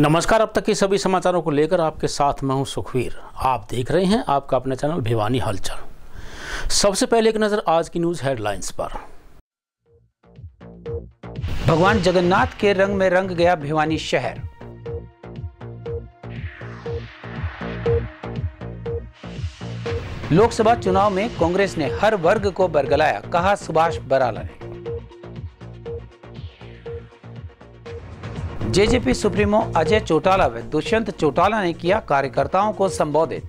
नमस्कार। अब तक के सभी समाचारों को लेकर आपके साथ मैं हूं सुखवीर। आप देख रहे हैं आपका अपना चैनल भिवानी हलचल। सबसे पहले एक नजर आज की न्यूज हेडलाइंस पर। भगवान जगन्नाथ के रंग में रंग गया भिवानी शहर। लोकसभा चुनाव में कांग्रेस ने हर वर्ग को बरगलाया, कहा सुभाष बराला ने। जेजेपी सुप्रीमो अजय चौटाला व दुष्यंत चौटाला ने किया कार्यकर्ताओं को संबोधित।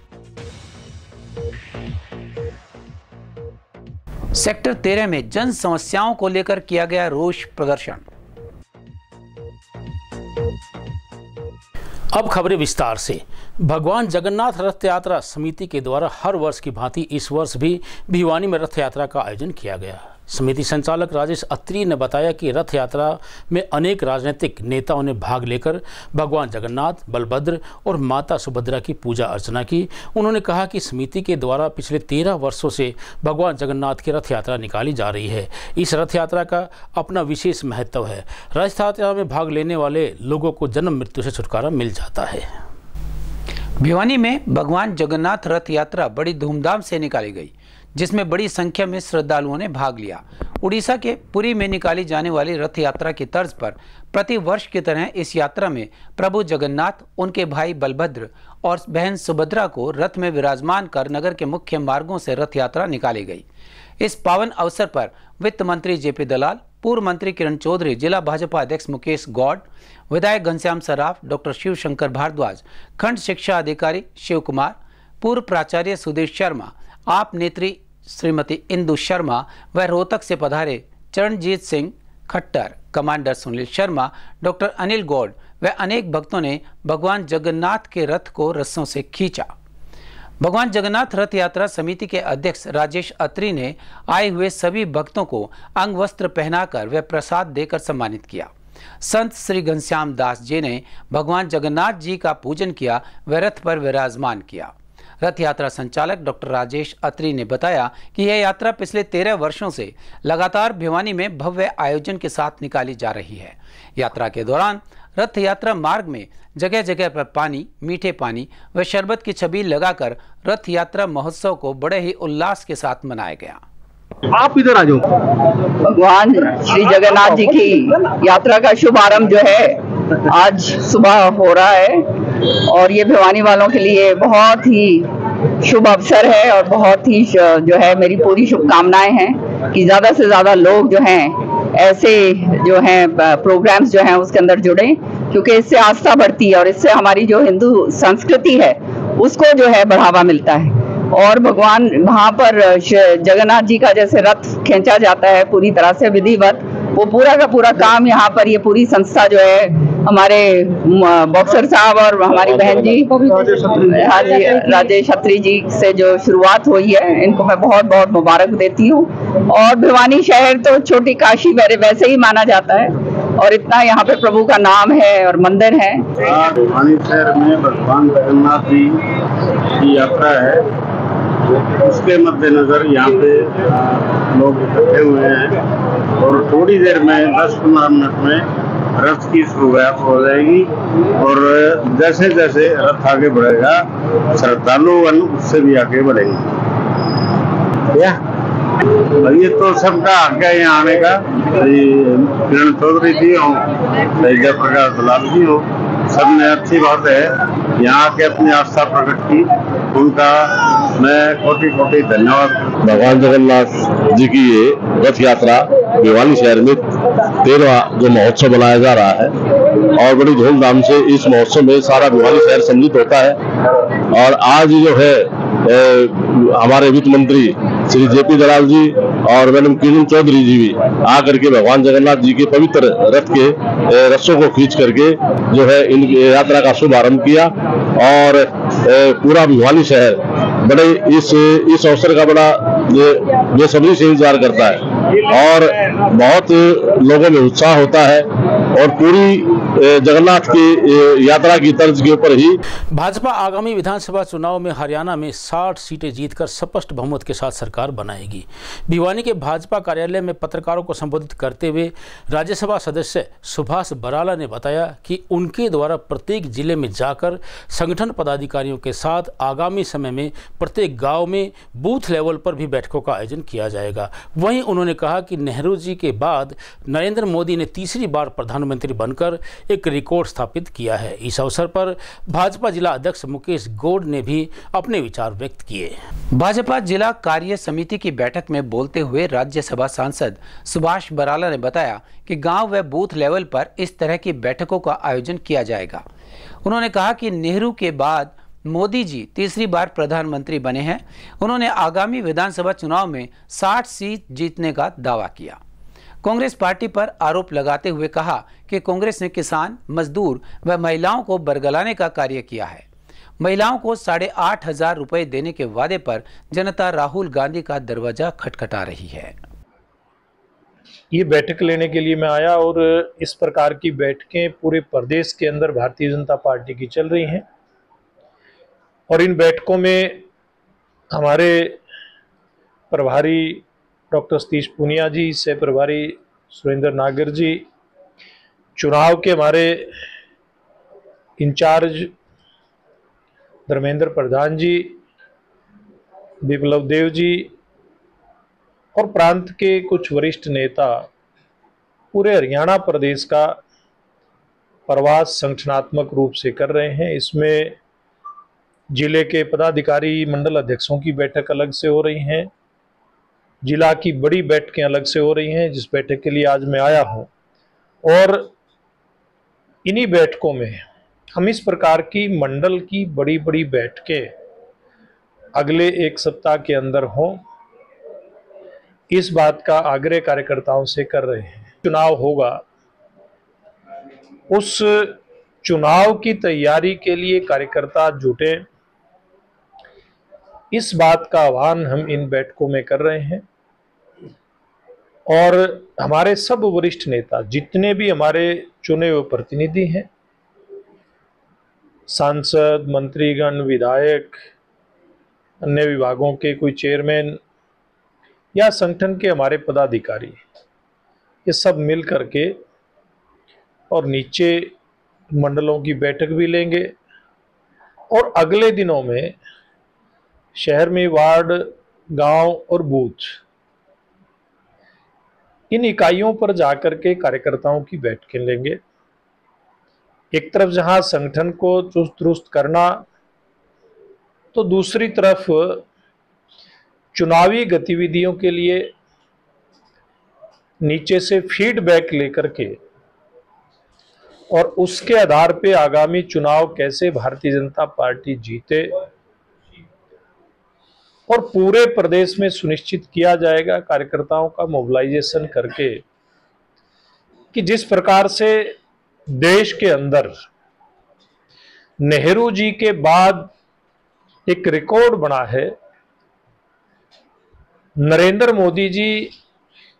सेक्टर 13 में जन समस्याओं को लेकर किया गया रोष प्रदर्शन। अब खबरें विस्तार से। भगवान जगन्नाथ रथ यात्रा समिति के द्वारा हर वर्ष की भांति इस वर्ष भी भिवानी में रथ यात्रा का आयोजन किया गया। समिति संचालक राजेश अत्री ने बताया कि रथ यात्रा में अनेक राजनीतिक नेताओं ने भाग लेकर भगवान जगन्नाथ, बलभद्र और माता सुभद्रा की पूजा अर्चना की। उन्होंने कहा कि समिति के द्वारा पिछले 13 वर्षों से भगवान जगन्नाथ की रथ यात्रा निकाली जा रही है। इस रथ यात्रा का अपना विशेष महत्व है। रथ यात्रा में भाग लेने वाले लोगों को जन्म मृत्यु से छुटकारा मिल जाता है। भिवानी में भगवान जगन्नाथ रथ यात्रा बड़ी धूमधाम से निकाली गई, जिसमें बड़ी संख्या में श्रद्धालुओं ने भाग लिया। उड़ीसा के पुरी में निकाली जाने वाली रथ यात्रा की तर्ज पर प्रति वर्ष की तरह इस यात्रा में प्रभु जगन्नाथ, उनके भाई बलभद्र और बहन सुभद्रा को रथ में विराजमान कर नगर के मुख्य मार्गों से रथ यात्रा निकाली गई। इस पावन अवसर पर वित्त मंत्री जेपी दलाल, पूर्व मंत्री किरण चौधरी, जिला भाजपा अध्यक्ष मुकेश गौड़, विधायक घनश्याम सराफ, डॉक्टर शिव शंकर भारद्वाज, खंड शिक्षा अधिकारी शिव कुमार, पूर्व प्राचार्य सुदेश शर्मा, आप नेत्री श्रीमती इंदु शर्मा व रोहतक से पधारे चरणजीत सिंह खट्टर, कमांडर सुनील शर्मा, डॉक्टर अनिल गौड़ व अनेक भक्तों ने भगवान जगन्नाथ के रथ को रस्सों से खींचा। भगवान जगन्नाथ रथ यात्रा समिति के अध्यक्ष राजेश अत्री ने आए हुए सभी भक्तों को अंग वस्त्र पहनाकर व प्रसाद देकर सम्मानित किया। संत श्री घनश्याम दास जी ने भगवान जगन्नाथ जी का पूजन किया व रथ पर विराजमान किया। रथ यात्रा संचालक डॉक्टर राजेश अत्री ने बताया कि यह यात्रा पिछले 13 वर्षों से लगातार भिवानी में भव्य आयोजन के साथ निकाली जा रही है। यात्रा के दौरान रथ यात्रा मार्ग में जगह जगह पर पानी, मीठे पानी व शरबत की छबील लगाकर रथ यात्रा महोत्सव को बड़े ही उल्लास के साथ मनाया गया। आप इधर आ जाओ। भगवान श्री जगन्नाथ जी की यात्रा का शुभारंभ जो है आज सुबह हो रहा है और ये भिवानी वालों के लिए बहुत ही शुभ अवसर है और बहुत ही जो है मेरी पूरी शुभकामनाएं हैं कि ज्यादा से ज्यादा लोग जो हैं ऐसे जो हैं प्रोग्राम्स जो हैं उसके अंदर जुड़े, क्योंकि इससे आस्था बढ़ती है और इससे हमारी जो हिंदू संस्कृति है उसको जो है बढ़ावा मिलता है। और भगवान वहाँ पर जगन्नाथ जी का जैसे रथ खींचा जाता है पूरी तरह से विधिवत, वो पूरा का पूरा काम यहाँ पर ये पूरी संस्था जो है हमारे बॉक्सर साहब और हमारी बहन जी राजेश अत्री जी से जो शुरुआत हुई है, इनको मैं बहुत बहुत मुबारक देती हूँ। और भिवानी शहर तो छोटी काशी वैसे ही माना जाता है और इतना यहाँ पे प्रभु का नाम है और मंदिर है। भिवानी शहर में भगवान जगन्नाथ जी की यात्रा है, उसके मद्देनजर यहाँ पे लोग इकट्ठे हुए हैं और थोड़ी देर में 10-15 मिनट में रथ की शुरुआत हो जाएगी और जैसे जैसे रथ आगे बढ़ेगा श्रद्धालु उससे भी आगे बढ़ेंगे। ये तो सबका आज्ञा यहाँ आने का, किरण चौधरी जी हो, जयप्रकाश दलाल जी हो, सबने अच्छी बात है यहाँ के अपनी आस्था प्रकट की, उनका मैं कोटि कोटि धन्यवाद। भगवान जगन्नाथ जी की ये रथ यात्रा भिवानी शहर में 13वां जो महोत्सव मनाया जा रहा है और बड़ी धूमधाम से इस महोत्सव में सारा भिवानी शहर सम्मिलित होता है। और आज जो है हमारे वित्त मंत्री श्री जेपी दलाल जी और मैडम किरण चौधरी जी भी आकर के भगवान जगन्नाथ जी के पवित्र रथ के रस्सों को खींच करके जो है इन यात्रा का शुभारंभ किया और पूरा भिवानी शहर बड़े इस अवसर का बड़ा बेसब्री से इंतजार करता है और बहुत लोगों में उत्साह होता है और पूरी जगन्नाथ की यात्रा की तर्ज के ऊपर ही भाजपा आगामी विधानसभा चुनाव में हरियाणा में 60 सीटें जीतकर स्पष्ट बहुमत के साथ सरकार बनाएगी। भिवानी के भाजपा कार्यालय में पत्रकारों को संबोधित करते हुए राज्यसभा सदस्य सुभाष बराला ने बताया कि उनके द्वारा प्रत्येक जिले में जाकर संगठन पदाधिकारियों के साथ आगामी समय में प्रत्येक गाँव में बूथ लेवल पर भी बैठकों का आयोजन किया जाएगा। वहीं उन्होंने कहा कि नेहरू जी के बाद नरेंद्र मोदी ने तीसरी बार प्रधानमंत्री बनकर एक रिकॉर्ड स्थापित किया है। इस अवसर पर भाजपा जिला अध्यक्ष मुकेश गौड़ ने भी अपने विचार व्यक्त किए। भाजपा जिला कार्य समिति की बैठक में बोलते हुए राज्यसभा सांसद सुभाष बराला ने बताया कि गांव व बूथ लेवल पर इस तरह की बैठकों का आयोजन किया जाएगा। उन्होंने कहा कि नेहरू के बाद मोदी जी तीसरी बार प्रधानमंत्री बने हैं। उन्होंने आगामी विधानसभा चुनाव में 60 सीट जीतने का दावा किया। कांग्रेस पार्टी पर आरोप लगाते हुए कहा कि कांग्रेस ने किसान, मजदूर व महिलाओं को बरगलाने का कार्य किया है। महिलाओं को 8,500 रुपए देने के वादे पर जनता राहुल गांधी का दरवाजा खटखटा रही है। ये बैठक लेने के लिए मैं आया और इस प्रकार की बैठकें पूरे प्रदेश के अंदर भारतीय जनता पार्टी की चल रही हैं और इन बैठकों में हमारे प्रभारी डॉक्टर सतीश पूनिया जी, से प्रभारी सुरेंद्र नागर जी, चुनाव के हमारे इंचार्ज धर्मेंद्र प्रधान जी, विप्लव देव जी और प्रांत के कुछ वरिष्ठ नेता पूरे हरियाणा प्रदेश का प्रवास संगठनात्मक रूप से कर रहे हैं। इसमें जिले के पदाधिकारी मंडल अध्यक्षों की बैठक अलग से हो रही हैं, जिला की बड़ी बैठकें अलग से हो रही हैं, जिस बैठक के लिए आज मैं आया हूं। और इन्हीं बैठकों में हम इस प्रकार की मंडल की बड़ी बड़ी बैठकें अगले एक सप्ताह के अंदर हों, इस बात का आग्रह कार्यकर्ताओं से कर रहे हैं। चुनाव होगा, उस चुनाव की तैयारी के लिए कार्यकर्ता जुटे, इस बात का आह्वान हम इन बैठकों में कर रहे हैं। और हमारे सब वरिष्ठ नेता, जितने भी हमारे चुने हुए प्रतिनिधि हैं, सांसद, मंत्रीगण, विधायक, अन्य विभागों के कोई चेयरमैन या संगठन के हमारे पदाधिकारी, ये सब मिल करके और नीचे मंडलों की बैठक भी लेंगे और अगले दिनों में शहर में वार्ड, गांव और बूथ, इन इकाइयों पर जाकर के कार्यकर्ताओं की बैठकें लेंगे। एक तरफ जहां संगठन को चुस्त दुरुस्त करना, तो दूसरी तरफ चुनावी गतिविधियों के लिए नीचे से फीडबैक लेकर के और उसके आधार पे आगामी चुनाव कैसे भारतीय जनता पार्टी जीते और पूरे प्रदेश में सुनिश्चित किया जाएगा कार्यकर्ताओं का मोबिलाइजेशन करके कि जिस प्रकार से देश के अंदर नेहरू जी के बाद एक रिकॉर्ड बना है, नरेंद्र मोदी जी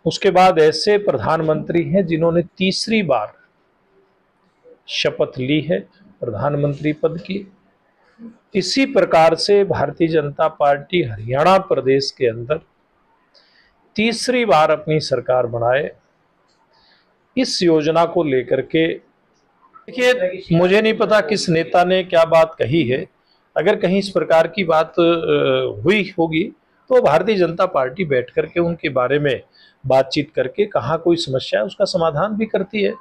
उसके बाद ऐसे प्रधानमंत्री हैं जिन्होंने तीसरी बार शपथ ली है प्रधानमंत्री पद की। इसी प्रकार से भारतीय जनता पार्टी हरियाणा प्रदेश के अंदर तीसरी बार अपनी सरकार बनाए, इस योजना को लेकर के। देखिए, मुझे नहीं पता किस नेता ने क्या बात कही है, अगर कहीं इस प्रकार की बात हुई होगी तो भारतीय जनता पार्टी बैठ करके उनके बारे में बातचीत करके कहाँ कोई समस्या है उसका समाधान भी करती है।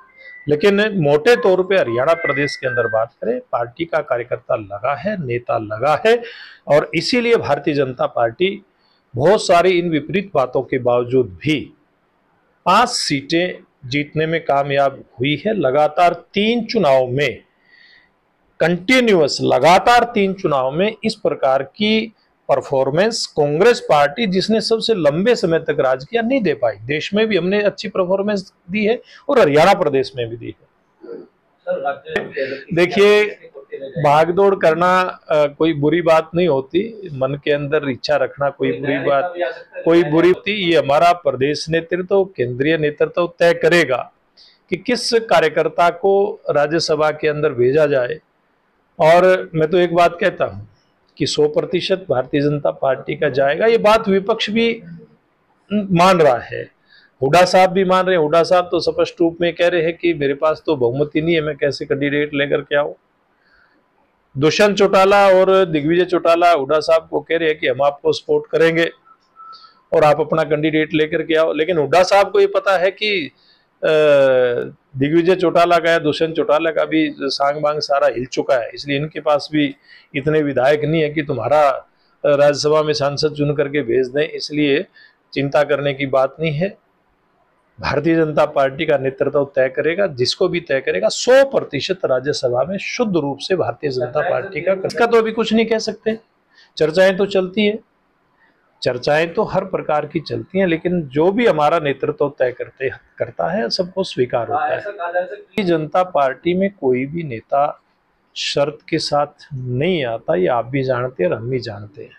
लेकिन मोटे तौर पे हरियाणा प्रदेश के अंदर बात करें, पार्टी का कार्यकर्ता लगा है, नेता लगा है और इसीलिए भारतीय जनता पार्टी बहुत सारी इन विपरीत बातों के बावजूद भी 5 सीटें जीतने में कामयाब हुई है। लगातार 3 चुनाव में, कंटिन्यूअस लगातार 3 चुनाव में इस प्रकार की परफॉर्मेंस कांग्रेस पार्टी, जिसने सबसे लंबे समय तक राज किया, नहीं दे पाई। देश में भी हमने अच्छी परफॉर्मेंस दी है और हरियाणा प्रदेश में भी दी है। देखिए, भागदौड़ करना कोई बुरी बात नहीं होती, मन के अंदर इच्छा रखना कोई बुरी होती। ये हमारा प्रदेश नेतृत्व, केंद्रीय नेतृत्व तय करेगा कि किस कार्यकर्ता को राज्यसभा के अंदर भेजा जाए। और मैं तो एक बात कहता हूं कि 100% भारतीय जनता पार्टी का जाएगा। ये बात विपक्ष भी मान रहा है, हुड्डा साहब भी मान रहे हैं। हुड्डा साहब तो स्पष्ट रूप में कह रहे हैं कि मेरे पास तो बहुमति नहीं है, मैं कैसे कैंडिडेट लेकर के आऊं। दुष्यंत चौटाला और दिग्विजय चौटाला हुड्डा साहब को कह रहे हैं कि हम आपको सपोर्ट करेंगे और आप अपना कैंडिडेट लेकर के आओ। लेकिन हुड्डा साहब को ये पता है कि दिग्विजय चौटाला का या दुष्यंत चौटाला का भी सांग बांग सारा हिल चुका है, इसलिए इनके पास भी इतने विधायक नहीं है कि तुम्हारा राज्यसभा में सांसद चुन करके भेज दें। इसलिए चिंता करने की बात नहीं है। भारतीय जनता पार्टी का नेतृत्व तय करेगा, जिसको भी तय करेगा 100% राज्यसभा में शुद्ध रूप से भारतीय जनता पार्टी का। इसका तो अभी कुछ नहीं कह सकते, चर्चाएं तो चलती है, चर्चाएं तो हर प्रकार की चलती हैं, लेकिन जो भी हमारा नेतृत्व तय करता है सबको स्वीकार होता है। भारतीय जनता पार्टी में कोई भी नेता शर्त के साथ नहीं आता, ये आप भी जानते हैं और हम भी जानते हैं।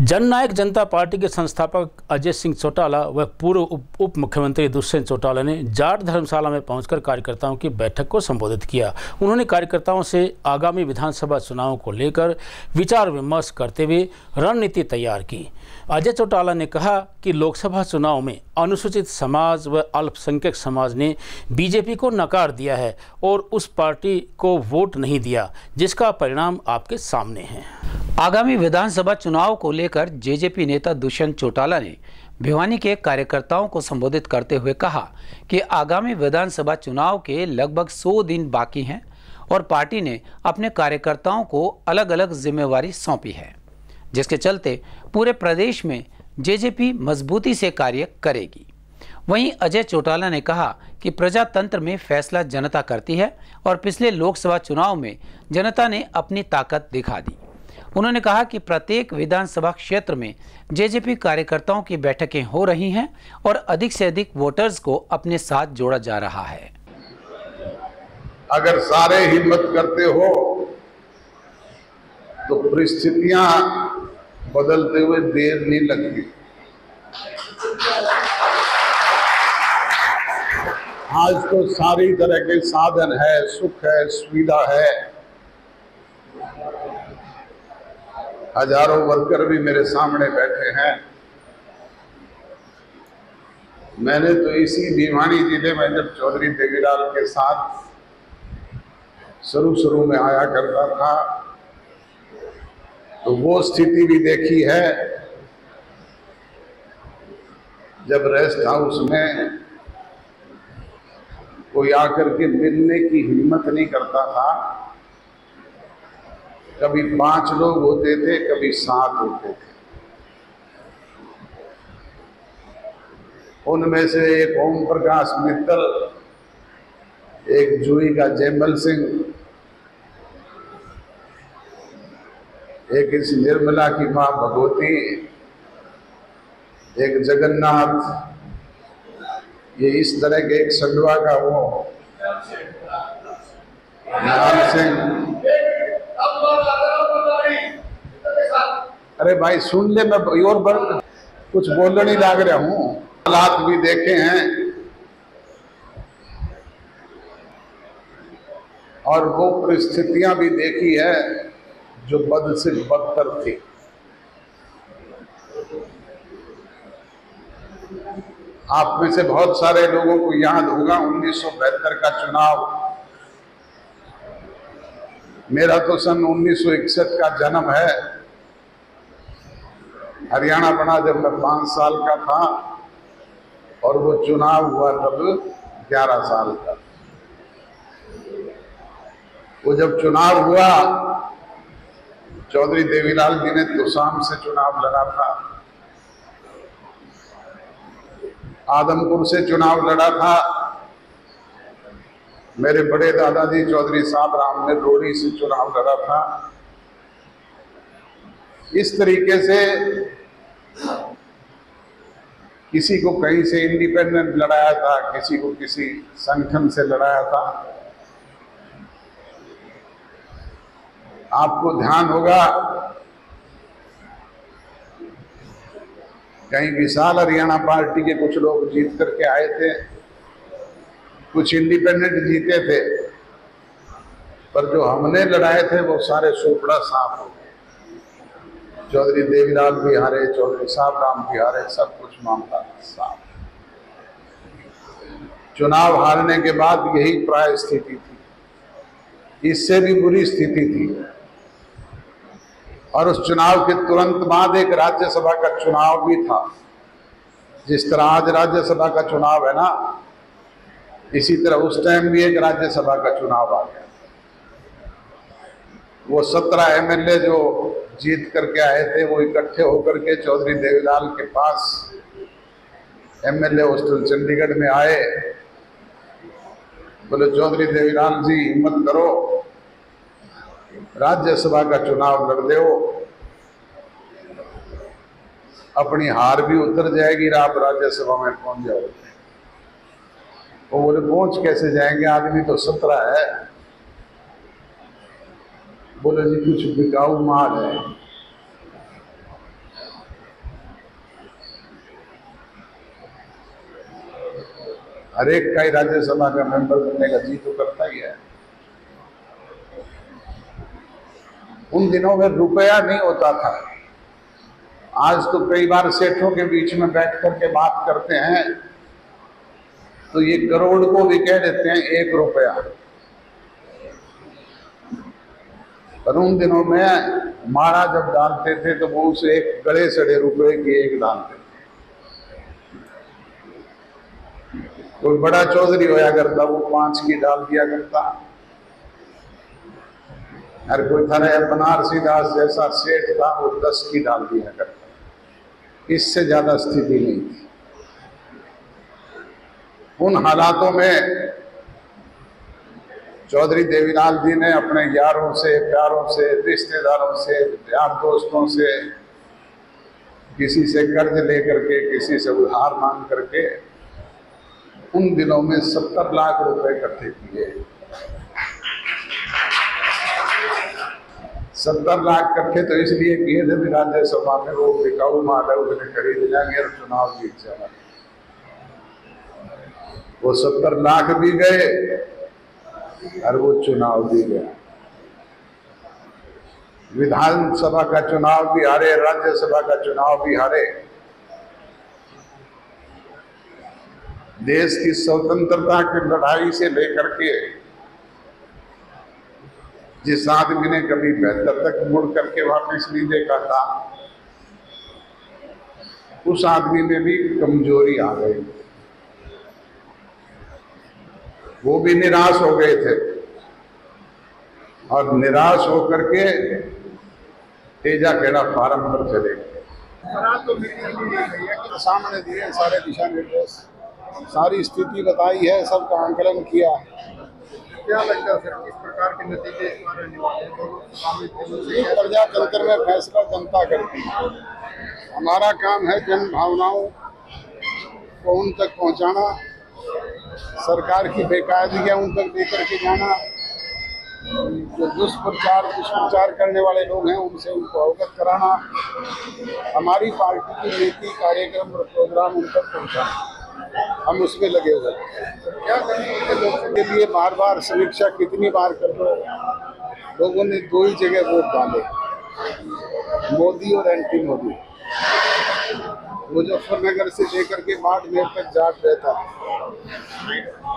जननायक जनता पार्टी के संस्थापक अजय सिंह चौटाला व पूर्व उप मुख्यमंत्री दुष्यंत चौटाला ने जाट धर्मशाला में पहुंचकर कार्यकर्ताओं की बैठक को संबोधित किया। उन्होंने कार्यकर्ताओं से आगामी विधानसभा चुनाव को लेकर विचार विमर्श करते हुए रणनीति तैयार की। अजय चौटाला ने कहा कि लोकसभा चुनाव में अनुसूचित समाज व अल्पसंख्यक समाज ने बीजेपी को नकार दिया है और उस पार्टी को वोट नहीं दिया, जिसका परिणाम आपके सामने है। आगामी विधानसभा चुनाव को लेकर जेजेपी नेता दुष्यंत चौटाला ने भिवानी के कार्यकर्ताओं को संबोधित करते हुए कहा कि आगामी विधानसभा चुनाव के लगभग 100 दिन बाकी हैं और पार्टी ने अपने कार्यकर्ताओं को अलग अलग जिम्मेवारी सौंपी है, जिसके चलते पूरे प्रदेश में जेजेपी मजबूती से कार्य करेगी। वहीं अजय चौटाला ने कहा कि प्रजातंत्र में फैसला जनता करती है और पिछले लोकसभा चुनाव में जनता ने अपनी ताकत दिखा दी। उन्होंने कहा कि प्रत्येक विधानसभा क्षेत्र में जेजेपी कार्यकर्ताओं की बैठकें हो रही हैं और अधिक से अधिक वोटर्स को अपने साथ जोड़ा जा रहा है। अगर सारे हिम्मत करते हो तो परिस्थितियां बदलते हुए देर नहीं लगती। आज तो सारी तरह के साधन है, सुख है, सुविधा है। हजारों वर्कर भी मेरे सामने बैठे हैं। मैंने तो इसी भिवानी जिले में जब चौधरी देवीलाल के साथ शुरू में आया करता था तो वो स्थिति भी देखी है जब रेस्ट हाउस में कोई आकर के मिलने की हिम्मत नहीं करता था। कभी 5 लोग होते थे, कभी 7 होते थे। उनमें से एक ओम प्रकाश मित्तल, एक जुई का जयमल सिंह, एक इस निर्मला की मां भगवती, एक जगन्नाथ, ये इस तरह के एक संडवा का वो निहाल सिंह। अरे भाई सुन ले, मैं और कुछ बोलने नहीं लग रहा हूं। हालात भी देखे हैं और वो परिस्थितियां भी देखी है जो बद से बदतर थी। आप में से बहुत सारे लोगों को याद होगा 1972 का चुनाव। मेरा तो सन 1961 का जन्म है। हरियाणा बना जब मैं 5 साल का था और वो चुनाव हुआ तब 11 साल का। वो जब चुनाव हुआ, चौधरी देवीलाल जी ने तोसाम से चुनाव लड़ा था, आदमपुर से चुनाव लड़ा था, मेरे बड़े दादाजी चौधरी साहब राम ने रोड़ी से चुनाव लड़ा था। इस तरीके से किसी को कहीं से इंडिपेंडेंट लड़ाया था, किसी को किसी संगठन से लड़ाया था। आपको ध्यान होगा कहीं विशाल हरियाणा पार्टी के कुछ लोग जीत करके आए थे, कुछ इंडिपेंडेंट जीते थे, पर जो हमने लड़ाए थे वो सारे सोपड़ा साफ हो गए। चौधरी देवीलाल भी हारे, चौधरी साहब राम भी हारे, सब कुछ मामला साफ। चुनाव हारने के बाद यही प्राय स्थिति थी, इससे भी बुरी स्थिति थी। और उस चुनाव के तुरंत बाद एक राज्यसभा का चुनाव भी था। जिस तरह आज राज्यसभा का चुनाव है ना, इसी तरह उस टाइम भी एक राज्यसभा का चुनाव आ गया। वो 17 एमएलए जो जीत करके आए थे, वो इकट्ठे होकर के चौधरी देवीलाल के पास एमएलए हॉस्टल चंडीगढ़ में आए। बोले, चौधरी देवीलाल जी हिम्मत करो, राज्यसभा का चुनाव लड़ दो, अपनी हार भी उतर जाएगी, आप राज्यसभा में पहुंच जाओगे। वो बोले, पहुंच कैसे जाएंगे, आदमी तो 17 है। बोले, जी कुछ बिकाऊ माल है। हर एक का ही राज्यसभा का मेंबर बनने का जी तो करता ही है। उन दिनों में रुपया नहीं होता था। आज तो कई बार सेठों के बीच में बैठ करके बात करते हैं तो ये करोड़ को भी कह देते हैं 1 रुपया। पर उन दिनों में मारा जब डालते थे तो वो उसे एक गड़े सड़े रुपए की एक डालते थे। कोई बड़ा चौधरी होया करता, वो 5 की डाल दिया करता। हर कोई थारा बनारसी दास जैसा सेठ था, वो 10 की डाल दिया करता। इससे ज्यादा स्थिति नहीं थी। उन हालातों में चौधरी देवीलाल जी ने अपने यारों से, प्यारों से, रिश्तेदारों से, यार दोस्तों से, किसी से कर्ज लेकर के, किसी से उधार मांग करके उन दिनों में 70 लाख रुपए इकट्ठे किए। 70 लाख इकट्ठे तो इसलिए किए थे कि राज्यसभा में वो बिकाऊ माल है, उसने खरीद जाएंगे और चुनाव जीत जाएगा। वो 70 लाख भी गए और वो चुनाव भी गया। विधानसभा का चुनाव भी हारे, राज्यसभा का चुनाव भी हारे। देश की स्वतंत्रता की लड़ाई से लेकर के जिस आदमी ने कभी 72 तक मुड़ करके वापस नहीं देखा था, उस आदमी में भी कमजोरी आ गई। वो भी निराश हो गए थे और निराश होकर के तेजा खेड़ा फार्म पर चले गए। तो सामने दिए सारे दिशा निर्देश, सारी स्थिति बताई है, सबका आंकलन किया। क्या लगता है सर, किस प्रकार के नतीजे इस बार रहने वाले हैं? प्रजातंत्र में फैसला जनता करती है। हमारा काम है जन भावनाओं को उन तक पहुंचाना, सरकार की बेकायदगियां उन तक लेकर के जाना। जो दुष्प्रचार करने वाले लोग हैं उनसे उनको अवगत कराना, हमारी पार्टी की नीति, कार्यक्रम और प्रोग्राम उन तक पहुंचाना। हम उसमें लगे हुए क्या करने के लिए बार बार समीक्षा कितनी बार कर लो। लोगों ने 2 ही जगह वोट डाले, मोदी और एंटी मोदी। मुजफ्फरनगर से लेकर के बाड़मेर तक जाट रहता है,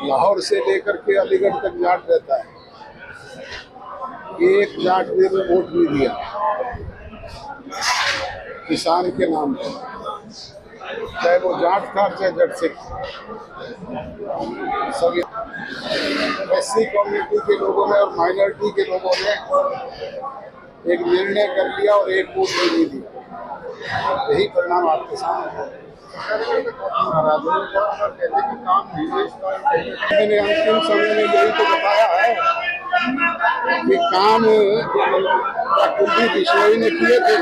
लाहौर से लेकर के अलीगढ़ तक जाट रहता है। एक जाट ने भी वोट नहीं दिया किसान के नाम पर, चाहे वो जाट था चाहे जट सिख। सभी एससी कम्युनिटी के लोगों ने और माइनॉरिटी के लोगों ने एक निर्णय कर लिया और एक वोट नहीं दिया। यही परिणाम आपके सामने है। मैंने अंतिम समय में यही तो बताया है कि काम कुलदीप बिश्नोई ने किए थे,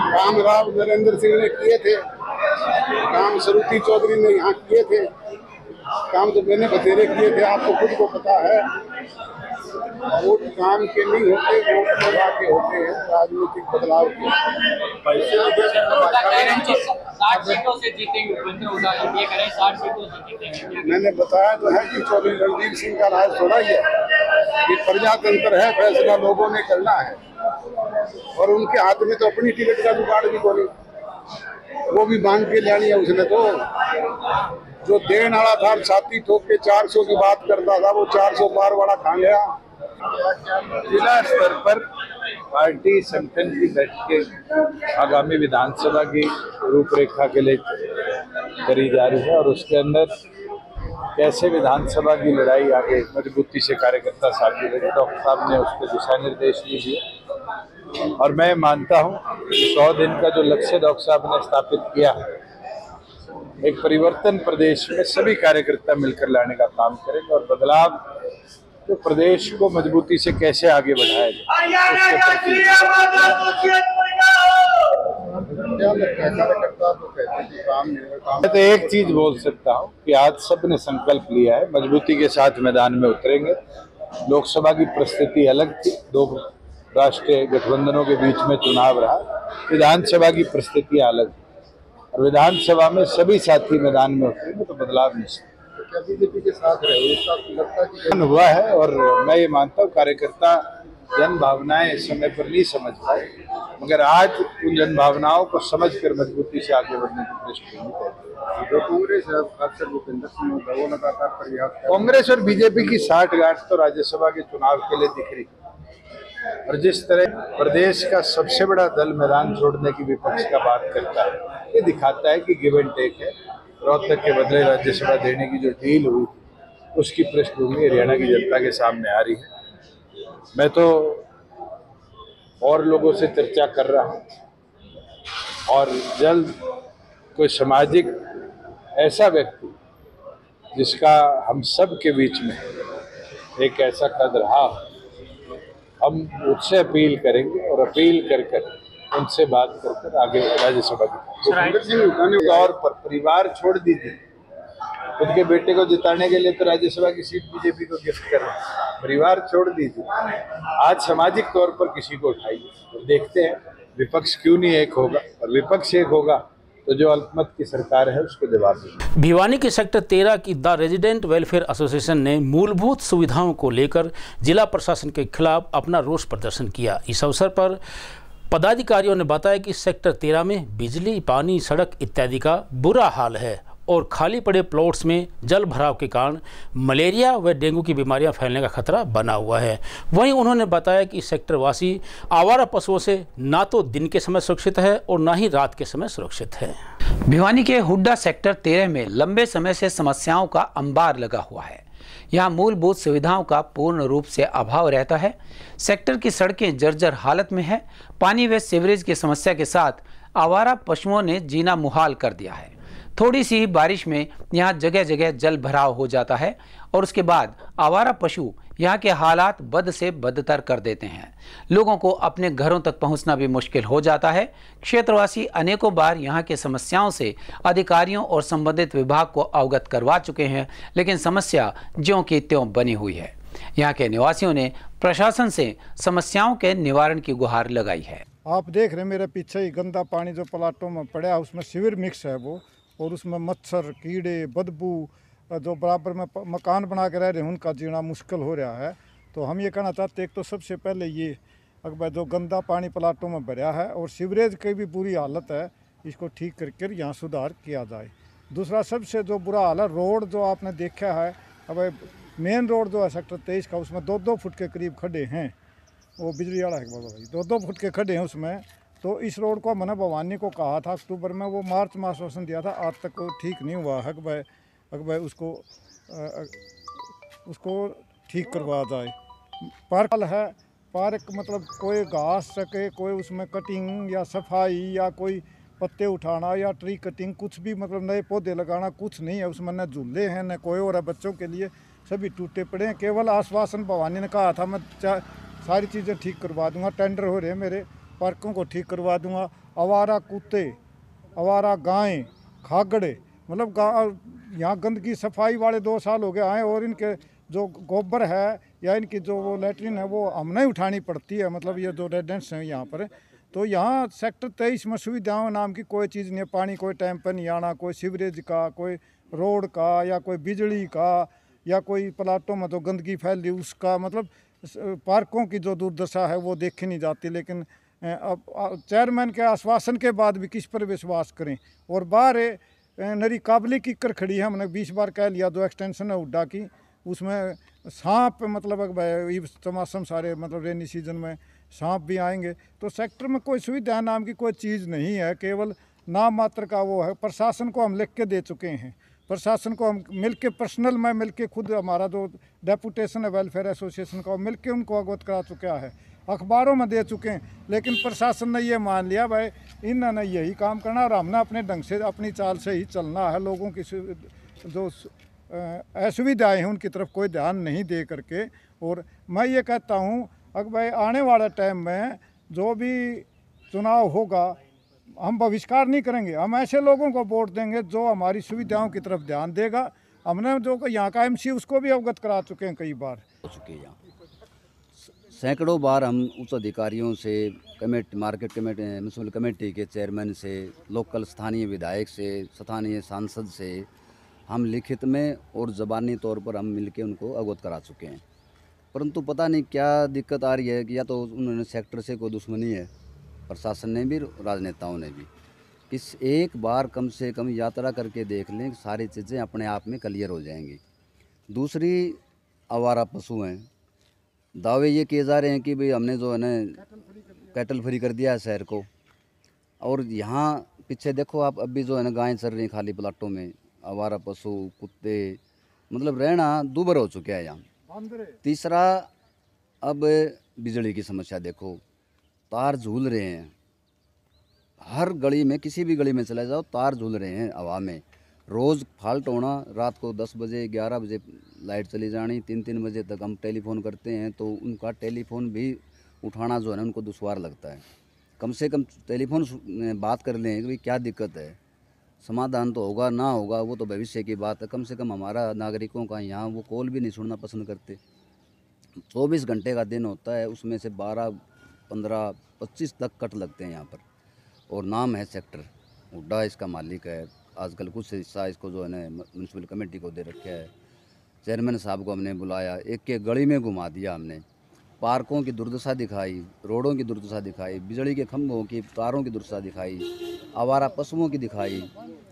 काम राव नरेंद्र सिंह ने किए थे, काम सरुति चौधरी ने यहाँ किए थे, काम तो मैंने बतेरे किए थे। आपको खुद को पता है, वोट काम के नहीं होते, वोट लगा के होते हैं, राजनीतिक बदलाव के। 60 सीटों से जीतेंगे भूपेंद्र हुड्डा, ये कह रहे हैं 60 सीटों से जीतेंगे। मैंने बताया तो है कि चौधरी रणधीर सिंह का राज थोड़ा ही है, ये प्रजातंत्र है, फैसला लोगों ने करना है और उनके हाथ में तो अपनी टिकट का जुगाड़ भी कोई, वो भी मांग के लानी है उसने। तो जो देने वाला था छाती ठोक के 400 की बात करता था, वो 400 पार वाला खा गया। जिला स्तर पर पार्टी संगठन की बैठकें आगामी विधानसभा की रूपरेखा के लिए करी जा रही है और उसके अंदर कैसे विधानसभा की लड़ाई आगे मजबूती से कार्यकर्ता साथी लड़े, डॉक्टर साहब ने उसके दिशा निर्देश भी दिए और मैं मानता हूं कि 100 दिन का जो लक्ष्य डॉक्टर साहब ने स्थापित किया है, एक परिवर्तन प्रदेश में सभी कार्यकर्ता मिलकर लाने का काम करेंगे और बदलाव जो प्रदेश को मजबूती से कैसे आगे बढ़ाया मैं तो एक चीज बोल सकता हूँ कि आज सबने संकल्प लिया है, मजबूती के साथ मैदान में उतरेंगे। लोकसभा की परिस्थिति अलग थी, 2 राष्ट्रीय गठबंधनों के बीच में चुनाव रहा, विधानसभा की परिस्थितियां अलग और विधानसभा में सभी साथी मैदान में उतरेंगे तो बदलाव निश्चित बीजेपी के साथ रहे हुआ है और मैं ये मानता हूँ कार्यकर्ता जन भावनाएं समय पर नहीं समझ पाए, मगर आज उन जन भावनाओं को समझकर मजबूती से आगे बढ़ने की पृष्ठभूमि जो कांग्रेस है, खासकर भूपेंद्र सिंह होगा, वो लगातार प्रयास कर कांग्रेस और बीजेपी की साठगांठ तो राज्यसभा के चुनाव के लिए दिख रही और जिस तरह प्रदेश का सबसे बड़ा दल मैदान छोड़ने की विपक्ष का बात करता है, ये दिखाता है कि गिव एंड टेक है। रोहतक के बदले राज्यसभा देने की जो डील हुई उसकी पृष्ठभूमि हरियाणा की जनता के सामने आ रही है। मैं तो और लोगों से चर्चा कर रहा हूँ और जल्द कोई सामाजिक ऐसा व्यक्ति जिसका हम सब के बीच में एक ऐसा कद रहा, हम उससे अपील करेंगे और अपील कर कर उनसे बात कर आगे राज्यसभा की तौर पर परिवार छोड़ दीजिए, खुद के बेटे को जिताने के लिए तो राज्यसभा की सीट बीजेपी को गिफ्ट कर रहे हैं, परिवार छोड़ दीजिए, आज सामाजिक तौर पर किसी को उठाइए और देखते हैं विपक्ष क्यों नहीं एक होगा और विपक्ष एक होगा तो जो अल्पमत की सरकार है उसको जवाब देगा। भिवानी के सेक्टर 13 की द रेजिडेंट वेलफेयर एसोसिएशन ने मूलभूत सुविधाओं को लेकर जिला प्रशासन के खिलाफ अपना रोष प्रदर्शन किया। इस अवसर पर पदाधिकारियों ने बताया कि सेक्टर 13 में बिजली, पानी, सड़क इत्यादि का बुरा हाल है और खाली पड़े प्लॉट्स में जल भराव के कारण मलेरिया व डेंगू की बीमारियां फैलने का खतरा बना हुआ है। वहीं उन्होंने बताया कि सेक्टर वासी आवारा पशुओं से ना तो दिन के समय सुरक्षित है और ना ही रात के समय सुरक्षित है। भिवानी के हुड्डा सेक्टर 13 में लंबे समय से समस्याओं का अंबार लगा हुआ है। यहाँ मूलभूत सुविधाओं का पूर्ण रूप से अभाव रहता है। सेक्टर की सड़कें जर्जर हालत में है। पानी व सीवरेज की समस्या के साथ आवारा पशुओं ने जीना मुहाल कर दिया है। थोड़ी सी बारिश में यहाँ जगह जगह जल भराव हो जाता है और उसके बाद आवारा पशु यहाँ के हालात बद से बदतर कर देते हैं। लोगों को अपने घरों तक पहुँचना भी मुश्किल हो जाता है। क्षेत्रवासी अनेकों बार यहाँ की समस्याओं से अधिकारियों और संबंधित विभाग को अवगत करवा चुके हैं, लेकिन समस्या ज्यों की त्यों बनी हुई है। यहाँ के निवासियों ने प्रशासन से समस्याओं के निवारण की गुहार लगाई है। आप देख रहे मेरे पीछे ही गंदा पानी जो प्लाटों में पड़ा, उसमें सीवर मिक्स है वो, और उसमें मच्छर, कीड़े, बदबू, जो बराबर में मकान बना के रह रहे हैं उनका जीना मुश्किल हो रहा है। तो हम ये कहना चाहते हैं, एक तो सबसे पहले ये अगर जो गंदा पानी प्लाटों में भरा है और सीवरेज की भी बुरी हालत है, इसको ठीक करके यहाँ सुधार किया जाए। दूसरा सबसे जो बुरा हाल है, रोड जो आपने देखा है, अब मेन रोड जो है सेक्टर 23 का, उसमें 2-2 फुट के करीब खड्डे हैं। वो बिजली वाला है बाबा भाई, 2-2 फुट के खड्डे हैं उसमें। तो इस रोड को मैंने भवानी को कहा था अक्टूबर में, वो मार्च में आश्वासन दिया था, आज तक वो ठीक नहीं हुआ है। भाई उसको ठीक करवा जाए। पार्क है, पार्क मतलब कोई घास सके, कोई उसमें कटिंग या सफाई या कोई पत्ते उठाना या ट्री कटिंग, कुछ भी मतलब नए पौधे लगाना कुछ नहीं है उसमें। न झूले हैं न कोई और है बच्चों के लिए, सभी टूटे पड़े हैं। केवल आश्वासन भवानी ने कहा था मैं सारी चीज़ें ठीक करवा दूंगा, टेंडर हो रहे हैं मेरे, पार्कों को ठीक करवा दूंगा। आवारा कुत्ते, आवारा गायें, खागड़े, मतलब यहाँ गंदगी सफाई वाले 2 साल हो गए आए, और इनके जो गोबर है या इनकी जो वो लेटरिन है वो हमने उठानी पड़ती है। मतलब ये जो रेजिडेंट्स हैं यहाँ पर, तो यहाँ सेक्टर 23 में सुविधाओं नाम की कोई चीज़ नहीं है। पानी कोई टाइम पर नहीं आना, कोई सीवरेज का, कोई रोड का, या कोई बिजली का, या कोई प्लाटों में तो गंदगी फैल रही उसका, मतलब पार्कों की जो दुर्दशा है वो देखी नहीं जाती। लेकिन अब चेयरमैन के आश्वासन के बाद भी किस पर विश्वास करें। और बाहर नरी काबली कीकर खड़ी है, हमने 20 बार कह लिया। 2 एक्सटेंशन है उड्डा की, उसमें सांप मतलब तमाशम सारे, मतलब रेनी सीजन में सांप भी आएंगे। तो सेक्टर में कोई सुविधा नाम की कोई चीज़ नहीं है, केवल नाम मात्र का वो है। प्रशासन को हम लिख के दे चुके हैं, प्रशासन को हम मिल के पर्सनल में मिल के खुद हमारा जो डेपुटेशन है वेलफेयर एसोसिएशन का, मिल के उनको अवगत करा चुका है, अखबारों में दे चुके हैं। लेकिन प्रशासन ने ये मान लिया भाई इन्होंने यही काम करना और हमने अपने ढंग से अपनी चाल से ही चलना है। लोगों की जो असुविधाएँ हैं उनकी तरफ कोई ध्यान नहीं दे करके। और मैं ये कहता हूँ अगर भाई आने वाले टाइम में जो भी चुनाव होगा हम बहिष्कार नहीं करेंगे, हम ऐसे लोगों को वोट देंगे जो हमारी सुविधाओं की तरफ ध्यान देगा। हमने जो यहाँ का एमसी उसको भी अवगत करा चुके हैं, कई बार हो चुके हैं। सैकड़ों बार हम उच्च अधिकारियों से, committee, market committee, municipal committee के चेयरमैन से, लोकल स्थानीय विधायक से, स्थानीय सांसद से हम लिखित में और ज़बानी तौर पर हम मिलके उनको अवगत करा चुके हैं। परंतु पता नहीं क्या दिक्कत आ रही है कि या तो उन्होंने सेक्टर से कोई दुश्मनी है, प्रशासन ने भी, राजनेताओं ने भी। इस एक बार कम से कम यात्रा करके देख लें, सारी चीज़ें अपने आप में क्लियर हो जाएंगी। दूसरी, आवारा पशु हैं, दावे ये किए जा रहे हैं कि भाई हमने जो है ना कैटल फ्री कर दिया है शहर को। और यहाँ पीछे देखो आप, अभी जो है ना गायें चल रही हैं खाली प्लाटों में, आवारा पशु, कुत्ते, मतलब रहना दूभर हो चुका है यहाँ। तीसरा, अब बिजली की समस्या देखो, तार झूल रहे हैं हर गली में, किसी भी गली में चले जाओ तार झूल रहे हैं हवा में। रोज़ फॉल्ट होना, रात को 10 बजे 11 बजे लाइट चली जानी, 3-3 बजे तक हम टेलीफोन करते हैं तो उनका टेलीफोन भी उठाना जो है ना उनको दुश्वार लगता है। कम से कम टेलीफोन बात कर लें कि भाई क्या दिक्कत है, समाधान तो होगा ना होगा वो तो भविष्य की बात है। कम से कम हमारा नागरिकों का यहाँ वो कॉल भी नहीं सुनना पसंद करते। 24 घंटे का दिन होता है, उसमें से 12, 15, 25 तक कट लगते हैं यहाँ पर। और नाम है सेक्टर, हुड्डा इसका मालिक है। आजकल कुछ हिस्सा इसको जो है ना म्यूनसिपल कमेटी को दे रखा है। चेयरमैन साहब को हमने बुलाया, एक एक गली में घुमा दिया हमने, पार्कों की दुर्दशा दिखाई, रोडों की दुर्दशा दिखाई, बिजली के खंभों की तारों की दुर्दशा दिखाई, आवारा पशुओं की दिखाई।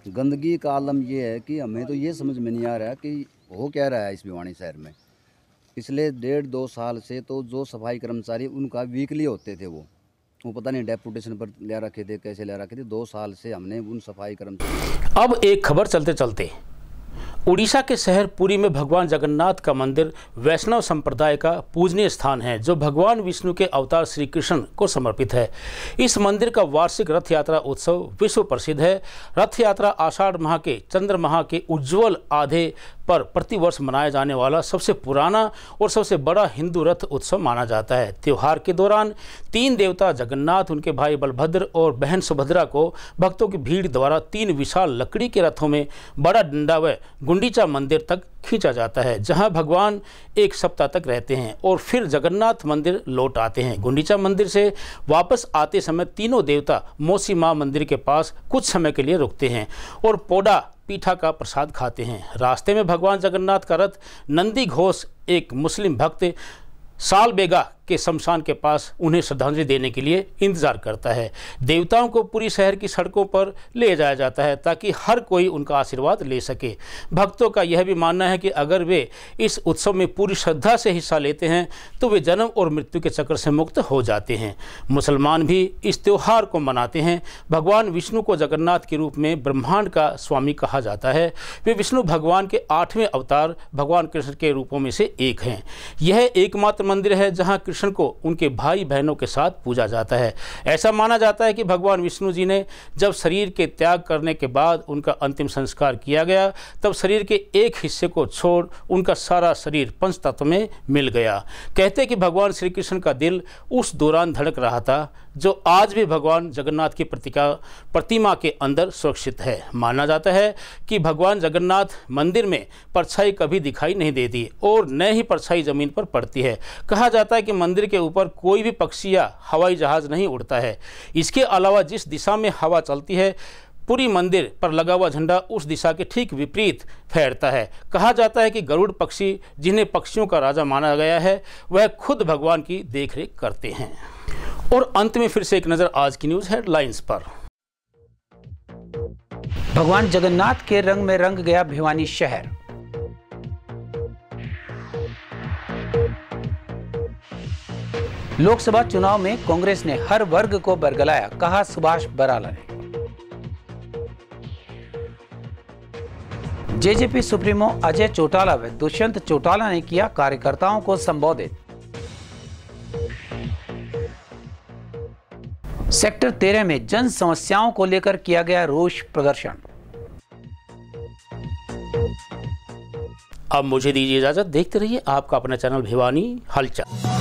गंदगी का आलम ये है कि हमें तो ये समझ में नहीं आ रहा कि हो क्या रहा है इस भिवानी शहर में। पिछले 1.5-2 साल से तो जो सफाई कर्मचारी उनका वीकली होते थे वो पता नहीं डेपुटेशन पर ले रखे थे, कैसे ले रखे थे। 2 साल से हमने उन सफाई कर्मचारी। अब एक खबर चलते चलते, उड़ीसा के शहर पुरी में भगवान जगन्नाथ का मंदिर वैष्णव संप्रदाय का पूजनीय स्थान है जो भगवान विष्णु के अवतार श्री कृष्ण को समर्पित है। इस मंदिर का वार्षिक रथ यात्रा उत्सव विश्व प्रसिद्ध है। रथ यात्रा आषाढ़ माह के चंद्र माह के उज्ज्वल आधे पर प्रतिवर्ष मनाया जाने वाला सबसे पुराना और सबसे बड़ा हिंदू रथ उत्सव माना जाता है। त्योहार के दौरान 3 देवता जगन्नाथ, उनके भाई बलभद्र और बहन सुभद्रा को भक्तों की भीड़ द्वारा 3 विशाल लकड़ी के रथों में बड़ा डंडा व गुंडीचा मंदिर तक खींचा जाता है, जहां भगवान 1 सप्ताह तक रहते हैं और फिर जगन्नाथ मंदिर लौट आते हैं। गुंडीचा मंदिर से वापस आते समय तीनों देवता मौसी मां मंदिर के पास कुछ समय के लिए रुकते हैं और पोडा पीठा का प्रसाद खाते हैं। रास्ते में भगवान जगन्नाथ का रथ नंदी घोष एक मुस्लिम भक्त सालबेगा के शमशान के पास उन्हें श्रद्धांजलि देने के लिए इंतजार करता है। देवताओं को पूरी शहर की सड़कों पर ले जाया जाता है ताकि हर कोई उनका आशीर्वाद ले सके। भक्तों का यह भी मानना है कि अगर वे इस उत्सव में पूरी श्रद्धा से हिस्सा लेते हैं तो वे जन्म और मृत्यु के चक्र से मुक्त हो जाते हैं। मुसलमान भी इस त्यौहार को मनाते हैं। भगवान विष्णु को जगन्नाथ के रूप में ब्रह्मांड का स्वामी कहा जाता है। वे विष्णु भगवान के 8वें अवतार भगवान कृष्ण के रूपों में से एक हैं। यह एकमात्र मंदिर है जहाँ कृष्ण को उनके भाई बहनों के साथ पूजा जाता है। ऐसा माना जाता है कि भगवान विष्णु जी ने जब शरीर के त्याग करने के बाद उनका अंतिम संस्कार किया गया तब शरीर के एक हिस्से को छोड़ उनका सारा शरीर पंचतत्व में मिल गया। कहते हैं कि भगवान श्री कृष्ण का दिल उस दौरान धड़क रहा था जो आज भी भगवान जगन्नाथ की प्रतिमा के अंदर सुरक्षित है। माना जाता है कि भगवान जगन्नाथ मंदिर में परछाई कभी दिखाई नहीं देती और न ही परछाई जमीन पर पड़ती है। कहा जाता है कि मंदिर के ऊपर कोई भी पक्षी या हवाई जहाज नहीं उड़ता है। इसके अलावा जिस दिशा में हवा चलती है, पूरी मंदिर पर लगा हुआ झंडा उस दिशा के ठीक विपरीत फहरता है। कहा जाता है कि गरुड़ पक्षी, जिन्हें पक्षियों का राजा माना गया है, वह खुद भगवान की देखरेख करते हैं। और अंत में फिर से एक नज़र आज की न्यूज़ हेडलाइंस पर। भगवान जगन्नाथ के रंग में रंग गया भिवानी शहर। लोकसभा चुनाव में कांग्रेस ने हर वर्ग को बरगलाया, कहा सुभाष बराला ने। जेजेपी सुप्रीमो अजय चौटाला व दुष्यंत चौटाला ने किया कार्यकर्ताओं को संबोधित। सेक्टर 13 में जन समस्याओं को लेकर किया गया रोष प्रदर्शन। अब मुझे दीजिए इजाजत। देखते रहिए आपका अपना चैनल भिवानी हलचल।